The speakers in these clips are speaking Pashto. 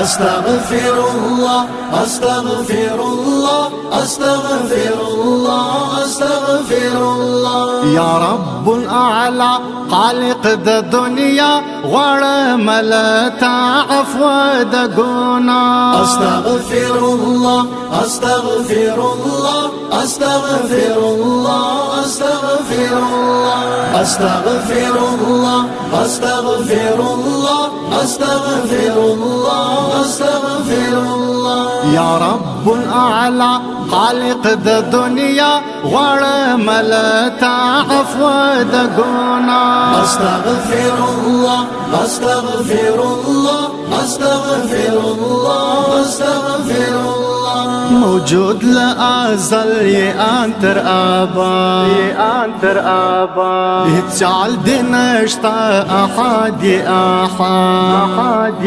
أستغفر الله أستغفر الله أستغفر الله أستغفر الله يا رب الأعلى خالق د دنیا غواړم لتا عفو د ګناه أستغفر الله أستغفر الله أستغفر الله أستغفر الله أستغفر الله أستغفر الله أستغفر الله أستغفر الله يا رب الأعلى خالق د دنیا غواړم لتا عفو د ګناه أستغفر الله أستغفر الله أستغفر الله أستغفر الله موجود لأزل يأنتر آبا يأنتر آبا يتشعل دنشتا أحد أحد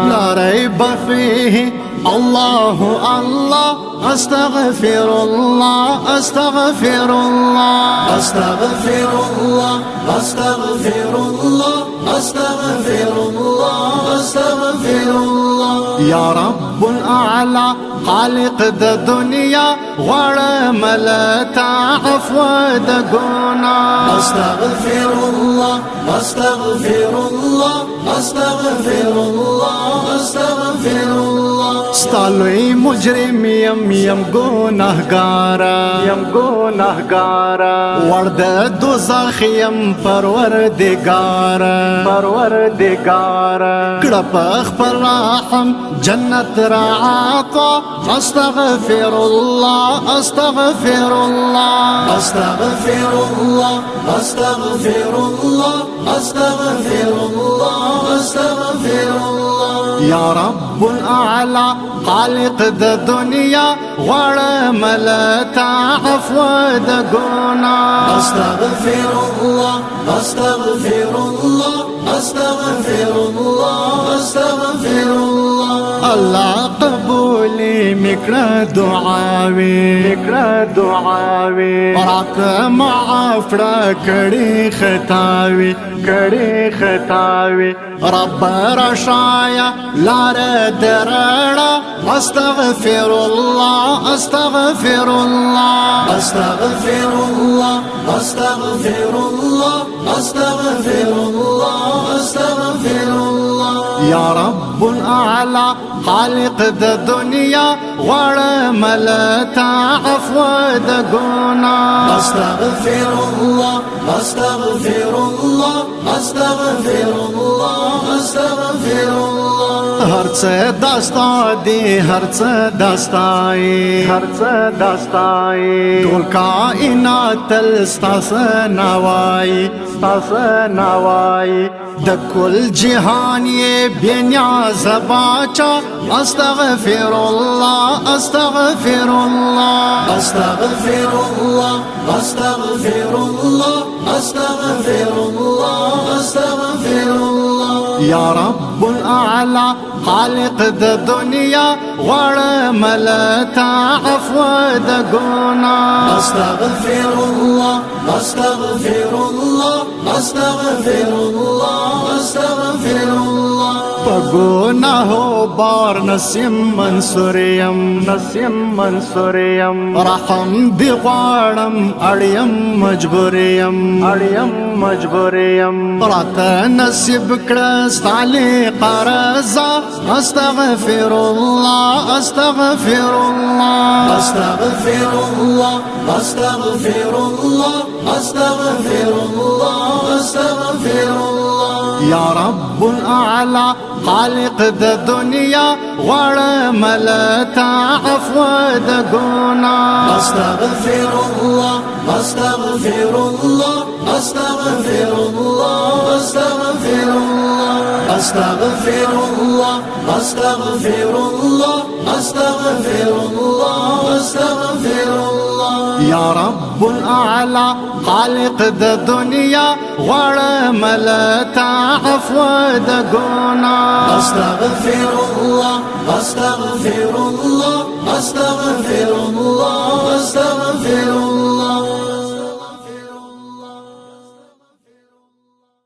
لا ريب فيه الله الله أستغفر الله أستغفر الله أستغفر الله أستغفر الله أستغفر الله أستغفر الله يا رب الأعلى خالق د دنیا غواړم لتا عفو د ګناه أستغفر الله أستغفر الله أستغفر الله أستغفر الله ستالوی مجرم یم گناهګارا ورد دوزخ یم پروردگارا کړه په خپل رحم جنت راعطا أستغفر الله أستغفر الله أستغفر الله أستغفر الله أستغفر الله أستغفر الله يا رب الأعلى خالق د دنیا غواړم لتا عفو د ګناه أستغفر الله أستغفر الله أستغفر الله أستغفر الله الله قبولي مکړه دعاوي راک معافړه کړي خطاوي رب رشایا لار درړه أستغفر الله أستغفر الله أستغفر الله أستغفر الله أستغفر الله أستغفر الله يا رب الأعلى خالق د دنیا غواړم لتا عفو د ګناه أستغفر الله أستغفر الله أستغفر الله أستغفر الله هر څه داستا دی هر څه داستای ټول کائنات ستاسو نوای د کل جهان یې بنیاز باچا أستغفر الله أستغفر الله أستغفر الله أستغفر الله أستغفر الله أستغفر الله يا رب الأعلى خالق د دنیا غواړم لتا عفو د ګناه أستغفر الله أستغفر الله أستغفر الله أستغفر الله پګونهو بار نسیم منصوریم رحم دی غواړم اړیم مجبوریم راته نصیب کړه ستاله قرضا أستغفر الله أستغفر الله أستغفر الله أستغفر الله أستغفر الله أستغفر الله يا رب الأعلى خالق د دنیا غواړم لتا عفو د ګناه أستغفر الله أستغفر الله أستغفر الله أستغفر الله أستغفر الله أستغفر الله أستغفر الله أستغفر الله يا رب الأعلى خالق د دنیا غواړم لتا عفو د ګناه أستغفر الله أستغفر الله أستغفر الله أستغفر الله